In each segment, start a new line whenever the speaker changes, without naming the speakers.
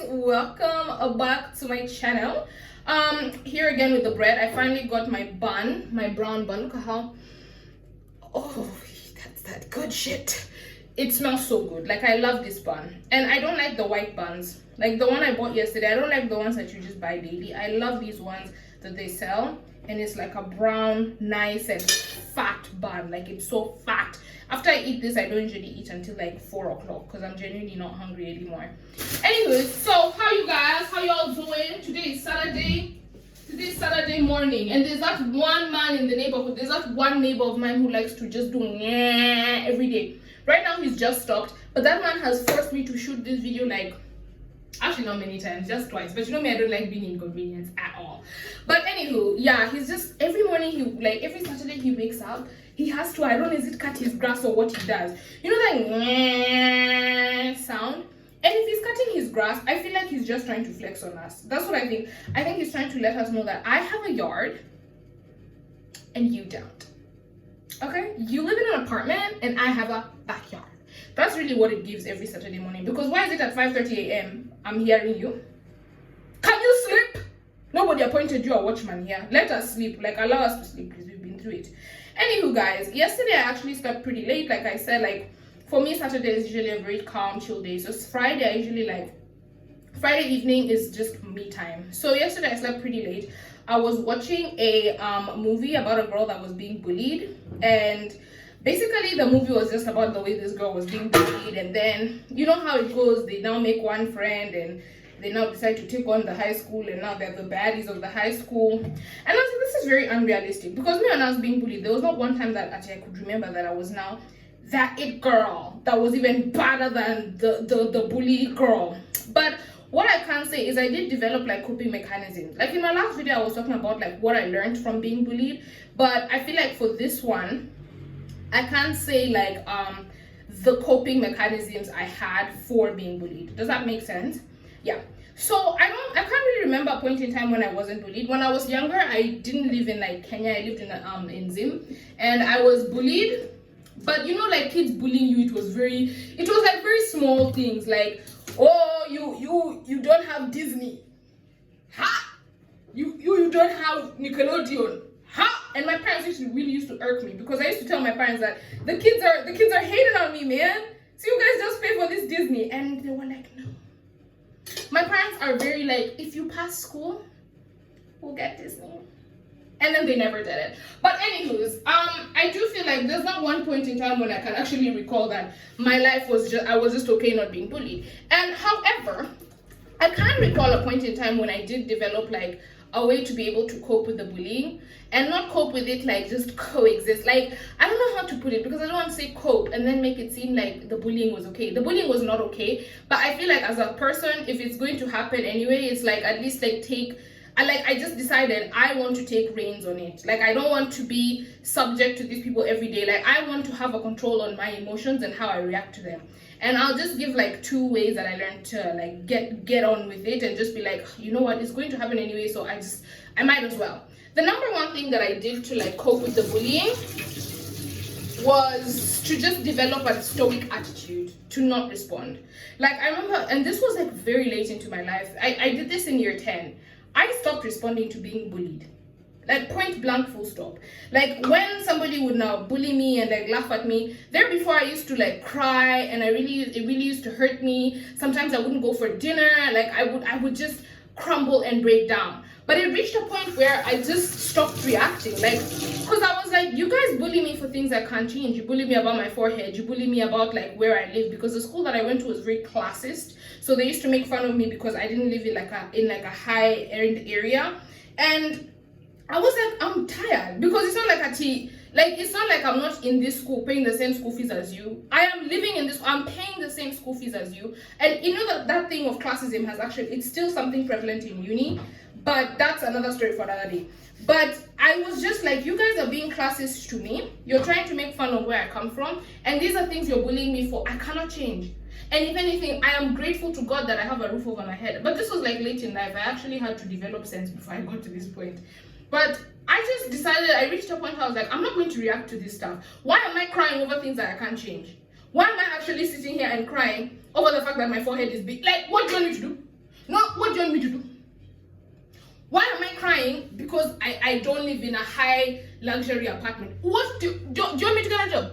welcome back to my channel. Here again with the bread. I finally got my bun, my brown bun. Look at how, oh, that's that good shit. It smells so good. Like, I love this bun, and I don't like the white buns like the one I bought yesterday. I don't like the ones that you just buy daily. I love these ones that they sell, and it's like a brown, nice and fat bun. Like, it's so fat. After I eat this, I don't usually eat until like 4 o'clock because I'm genuinely not hungry anymore. Anyways, so how you guys? How y'all doing? Today is Saturday. Today is Saturday morning, and there's that one man in the neighborhood. There's that one neighbor of mine who likes to just do every day. Right now, he's just stopped, but that man has forced me to shoot this video like, actually not many times, just twice. But you know me, I don't like being inconvenienced at all. But anywho, yeah, he's just, every morning, every Saturday he wakes up, he has to, I don't know, is it cut his grass or what he does? You know that sound? And if he's cutting his grass, I feel like he's just trying to flex on us. That's what I think. I think he's trying to let us know that I have a yard and you don't. Okay? You live in an apartment and I have a backyard. That's really what it gives every Saturday morning. Because why is it at 5:30 a.m. I'm hearing you? Can you sleep? Nobody appointed you a watchman here. Let us sleep. Like, allow us to sleep, please. We've been through it. Anywho, guys, yesterday I actually slept pretty late. Like I said, like, for me, Saturday is usually a very calm, chill day. So Friday, I usually like, Friday evening is just me time. So yesterday I slept pretty late. I was watching a movie about a girl that was being bullied, and basically the movie was just about the way this girl was being bullied, and then you know how it goes. They now make one friend and they now decide to take on the high school, and now they're the baddies of the high school. And I was like, this is very unrealistic, because me when I was being bullied, there was not one time that actually I could remember that I was now that it girl that was even badder than the bully girl. But what I can say is I did develop like coping mechanisms. Like in my last video, I was talking about like what I learned from being bullied, but I feel like for this one, I can't say like the coping mechanisms I had for being bullied. Does that make sense? Yeah. So I can't really remember a point in time when I wasn't bullied. When I was younger, I didn't live in like Kenya. I lived in Zim, and I was bullied. But you know, like kids bullying you, it was like very small things, like, oh, you don't have Disney, ha, you don't have Nickelodeon, ha. And my parents really used to irk me, because I used to tell my parents that the kids are hating on me, man. So you guys just pay for this Disney, and they were like, no. My parents are very like, if you pass school, we'll get Disney. And then they never did it. But anyways, I do feel like there's not one point in time when I can actually recall that my life was I was just okay not being bullied. And however, I can recall a point in time when I did develop like a way to be able to cope with the bullying, and not cope with it like just coexist. Like, I don't know how to put it, because I don't want to say cope and then make it seem like the bullying was okay. The bullying was not okay, but I feel like as a person, if it's going to happen anyway, it's like at least like I just decided I want to take reins on it. Like, I don't want to be subject to these people every day. Like, I want to have a control on my emotions and how I react to them. And I'll just give like 2 ways that I learned to like get on with it, and just be like, you know what, it's going to happen anyway, so I might as well. The number one thing that I did to like cope with the bullying was to just develop a stoic attitude, to not respond. Like, I remember, and this was like very late into my life. I did this in year 10. I stopped responding to being bullied. Like, point blank, full stop. Like, when somebody would now bully me and like laugh at me, there before I used to like cry, and it really used to hurt me. Sometimes I wouldn't go for dinner. Like, I would just crumble and break down. But it reached a point where I just stopped reacting. Like, because I was like, you guys bully me for things I can't change. You bully me about my forehead. You bully me about like where I live, because the school that I went to was very classist. So they used to make fun of me because I didn't live in like a high end area. And I was like, I'm tired, because it's not like it's not like I'm not in this school paying the same school fees as you. I am living in this, I'm paying the same school fees as you. And you know that thing of classism has actually, it's still something prevalent in uni, but that's another story for another day. But I was just like, you guys are being classist to me. You're trying to make fun of where I come from, and these are things you're bullying me for. I cannot change. And if anything, I am grateful to God that I have a roof over my head. But this was like late in life. I actually had to develop sense before I got to this point. But I just decided, I reached a point where I was like, I'm not going to react to this stuff. Why am I crying over things that I can't change? Why am I actually sitting here and crying over the fact that my forehead is big? Like, what do you want me to do? No, what do you want me to do? Why am I crying? Because I don't live in a high luxury apartment. What do you want me to get a job?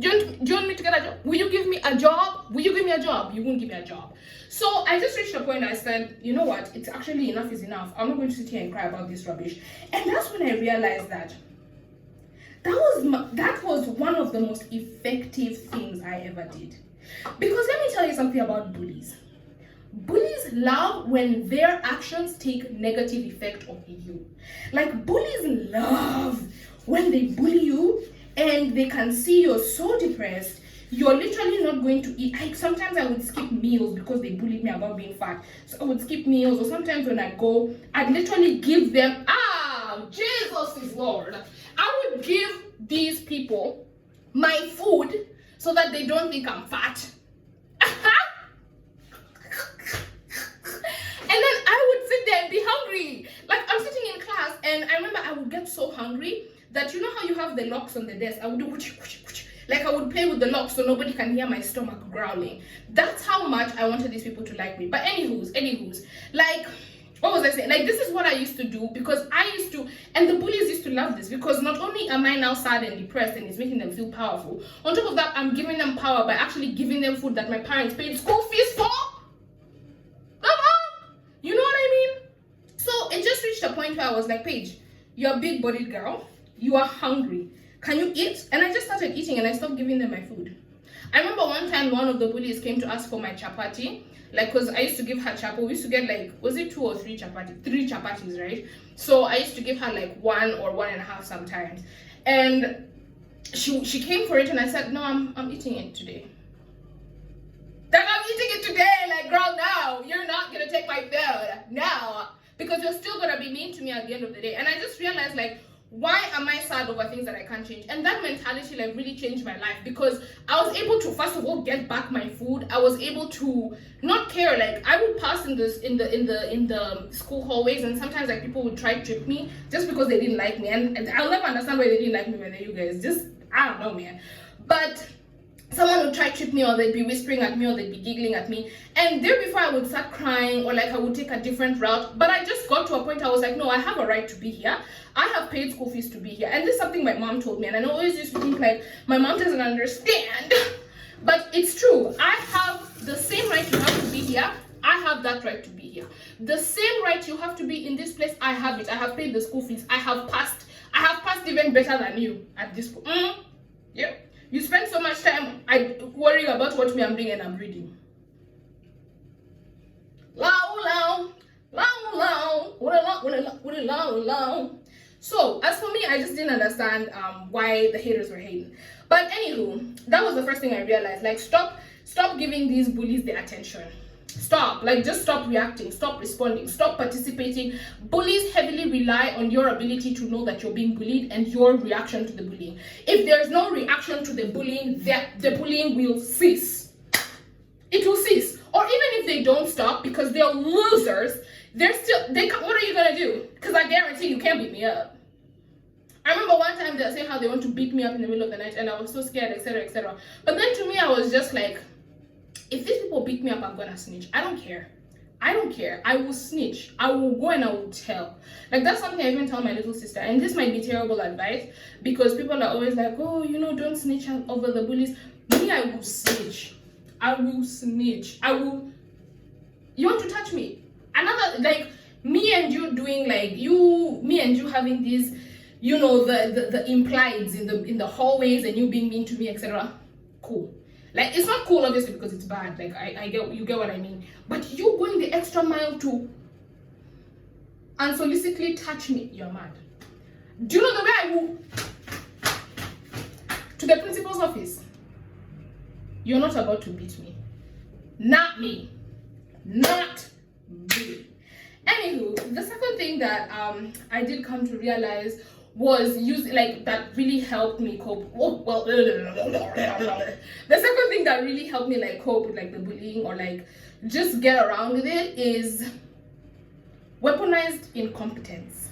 Do you want me to get a job? Will you give me a job? Will you give me a job? You won't give me a job. So I just reached a point I said, you know what? It's actually enough is enough. I'm not going to sit here and cry about this rubbish. And that's when I realized that that was one of the most effective things I ever did. Because let me tell you something about bullies. Bullies love when their actions take negative effect on you. Like, bullies love when they bully you and they can see you're so depressed, you're literally not going to eat. Sometimes I would skip meals because they bullied me about being fat. So I would skip meals, or sometimes when I go, I'd literally give them, Jesus is Lord. I would give these people my food so that they don't think I'm fat. And then I would sit there and be hungry. Like, I'm sitting in class and I remember I would get so hungry that, you know how you have the locks on the desk? I would do whoosh, whoosh, whoosh. Like, I would play with the locks so nobody can hear my stomach growling. That's how much I wanted these people to like me. But anywho's, like, what was I saying? Like, this is what I used to do because I used to, and the bullies used to love this because not only am I now sad and depressed and it's making them feel powerful, on top of that, I'm giving them power by actually giving them food that my parents paid school fees for. You know what I mean? So it just reached a point where I was like, Paige, you're a big-bodied girl. You are hungry. Can you eat? And I just started eating and I stopped giving them my food. I remember one time one of the bullies came to ask for my chapati. Like, because I used to give her chapo. We used to get like, was it 2 or 3 chapati? 3 chapatis, right? So I used to give her like 1 or 1.5 sometimes. And she came for it and I said, no, I'm eating it today. That I'm eating it today, like, girl, now you're not gonna take my food now because you're still gonna be mean to me at the end of the day. And I just realized, like, why am I sad over things that I can't change? And that mentality like really changed my life because I was able to first of all get back my food. I was able to not care. Like, I would pass in the school hallways and sometimes like people would try to trip me just because they didn't like me. And I'll never understand why they didn't like me when they're you guys. Just, I don't know, man. But someone would try to trip me, or they'd be whispering at me, or they'd be giggling at me. And there before I would start crying, or like I would take a different route. But I just got to a point I was like, no, I have a right to be here. I have paid school fees to be here. And this is something my mom told me. And I always used to think like, my mom doesn't understand. But it's true. I have the same right you have to be here. I have that right to be here. The same right you have to be in this place, I have it. I have paid the school fees. I have passed even better than you at this point. Yeah. You spend so much time worrying about what me I'm doing and I'm reading. So as for me, I just didn't understand why the haters were hating. But anywho, that was the first thing I realized. Like, stop giving these bullies their attention. Stop. Like, just stop reacting, stop responding, stop participating. Bullies heavily rely on your ability to know that you're being bullied and your reaction to the bullying. If there's no reaction to the bullying, the bullying will cease. It will cease. Or even if they don't stop because they're losers, what are you gonna do? Because I guarantee you can't beat me up. I remember one time they were saying how they want to beat me up in the middle of the night and I was so scared, etc., etc. But then to me, I was just like, if these people beat me up, I'm gonna snitch. I don't care. I will snitch. I will go and I will tell. Like, that's something I even tell my little sister. And this might be terrible advice because people are always like, oh, you know, don't snitch over the bullies. Me, I will snitch. I will snitch. You want to touch me? Another, like, me and you doing like, me and you having these, you know, the implieds in the hallways and you being mean to me, etc. Cool. Like, it's not cool, obviously, because it's bad. Like, you get what I mean. But you going the extra mile to unsolicitedly touch me, you're mad. Do you know the way I will to the principal's office? You're not about to beat me. Not me. Not me. Anywho, the second thing that I did come to realize was that really helped me cope. The second thing that really helped me like cope with like the bullying or like just get around with it is weaponized incompetence.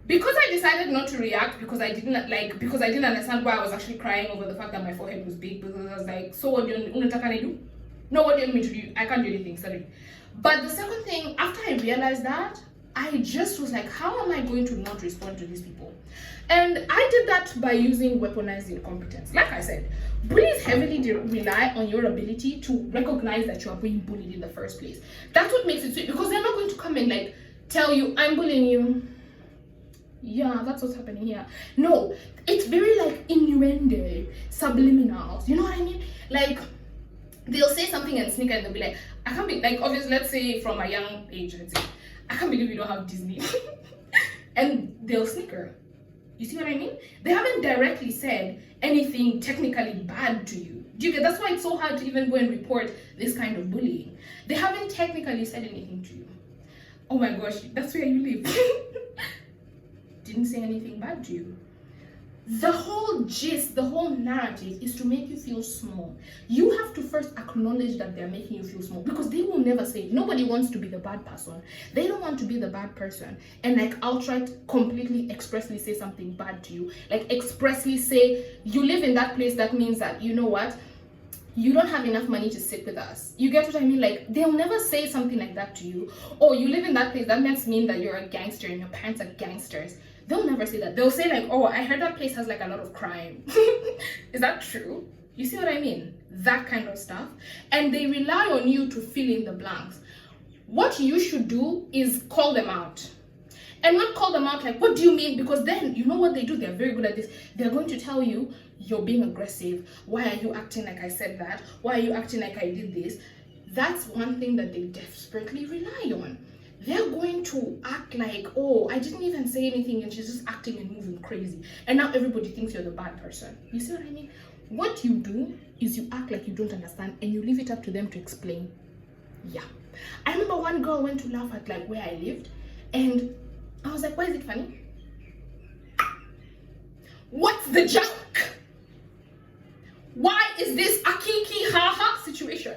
Because I decided not to react because I didn't understand why I was actually crying over the fact that my forehead was big, because I was like, so what do you do? No, what do you want me to do? I can't do anything, sorry. But the second thing, after I realized that, I just was like, how am I going to not respond to these people? And I did that by using weaponized incompetence. Like I said, bullies heavily rely on your ability to recognize that you are being bullied in the first place. That's what makes it sweet, because they're not going to come and like tell you, I'm bullying you. Yeah, that's what's happening here. No, it's very like innuendo, subliminals. You know what I mean? Like, they'll say something and sneak and they'll be like, I can't be, like, obviously, let's say from a young age, let's say, I can't believe you don't have Disney. And they'll snicker. You see what I mean? They haven't directly said anything technically bad to you. Do you get? That's why it's so hard to even go and report this kind of bullying. They haven't technically said anything to you. Oh my gosh, that's where you live. Didn't say anything bad to you. The whole gist, the whole narrative is to make you feel small. You have to first acknowledge that they're making you feel small, because they will never say, nobody wants to be the bad person. They don't want to be the bad person and like outright, completely, expressly say something bad to you. Like expressly say, you live in that place, that means that, you know what, you don't have enough money to sit with us. You get what I mean? Like, they'll never say something like that to you. Or you live in that place, that must mean that you're a gangster and your parents are gangsters. They'll never say that. They'll say like, oh, I heard that place has like a lot of crime. Is that true? You see what I mean? That kind of stuff. And they rely on you to fill in the blanks. What you should do is call them out. And not call them out like, what do you mean? Because then, you know what they do? They're very good at this. They're going to tell you, you're being aggressive. Why are you acting like I said that? Why are you acting like I did this? That's one thing that they desperately rely on. They're going to act like, oh, I didn't even say anything and she's just acting and moving crazy. And now everybody thinks you're the bad person. You see what I mean? What you do is you act like you don't understand and you leave it up to them to explain. Yeah. I remember one girl went to laugh at like where I lived and I was like, why is it funny? What's the joke? Why is this a kiki ha-ha situation?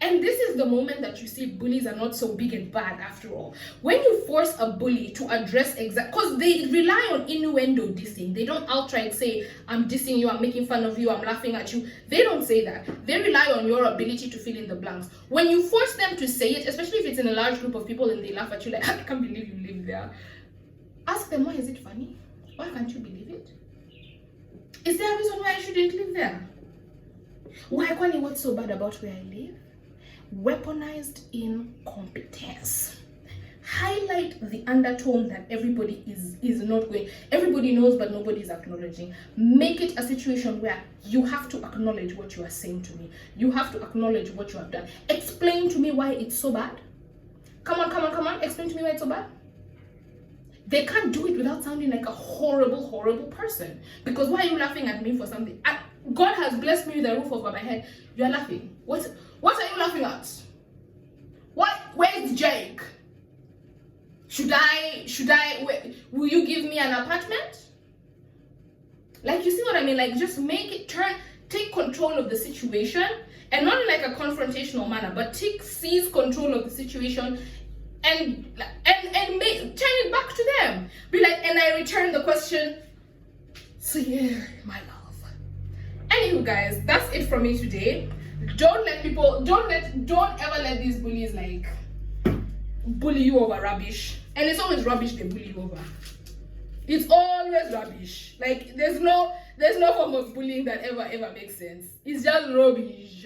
And this is the moment that you see bullies are not so big and bad after all. When you force a bully to address because they rely on innuendo dissing. They don't outright say, I'm dissing you, I'm making fun of you, I'm laughing at you. They don't say that. They rely on your ability to fill in the blanks. When you force them to say it, especially if it's in a large group of people and they laugh at you like, I can't believe you live there. Ask them, why is it funny? Why can't you believe it? Is there a reason why I shouldn't live there? Why, Kwani, what's so bad about where I live? Weaponized incompetence. Highlight the undertone that everybody is not going. Everybody knows, but nobody is acknowledging. Make it a situation where you have to acknowledge what you are saying to me. You have to acknowledge what you have done. Explain to me why it's so bad. Come on. Explain to me why it's so bad. They can't do it without sounding like a horrible person. Because why are you laughing at me for something? God has blessed me with a roof over my head. You are laughing. What are you laughing at? Where's Jake? Will you give me an apartment? Like, you see what I mean? Like, just take control of the situation, and not in like a confrontational manner, but seize control of the situation and turn it back to them. Be like, and I return the question, so yeah, my love. Anywho, guys, that's it from me today. Don't ever let these bullies like bully you over rubbish. And it's always rubbish they bully you over. It's always rubbish. Like, there's no form of bullying that ever makes sense. It's just rubbish.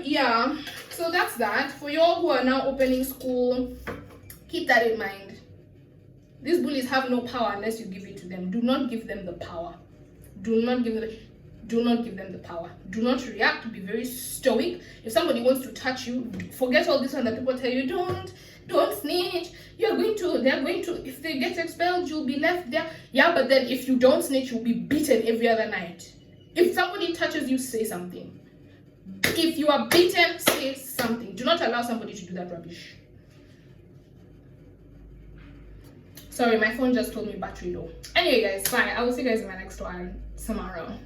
Yeah, so that's that. For y'all who are now opening school, keep that in mind. These bullies have no power unless you give it to them. Do not give them the power. Do not give them the power. Do not react. Be very stoic. If somebody wants to touch you, forget all this one that people tell you, don't snitch. They're going to, if they get expelled, you'll be left there. Yeah, but then if you don't snitch, you'll be beaten every other night. If somebody touches you, say something. If you are beaten, say something. Do not allow somebody to do that rubbish. Sorry, my phone just told me battery low. Anyway, guys, bye. I will see you guys in my next one tomorrow.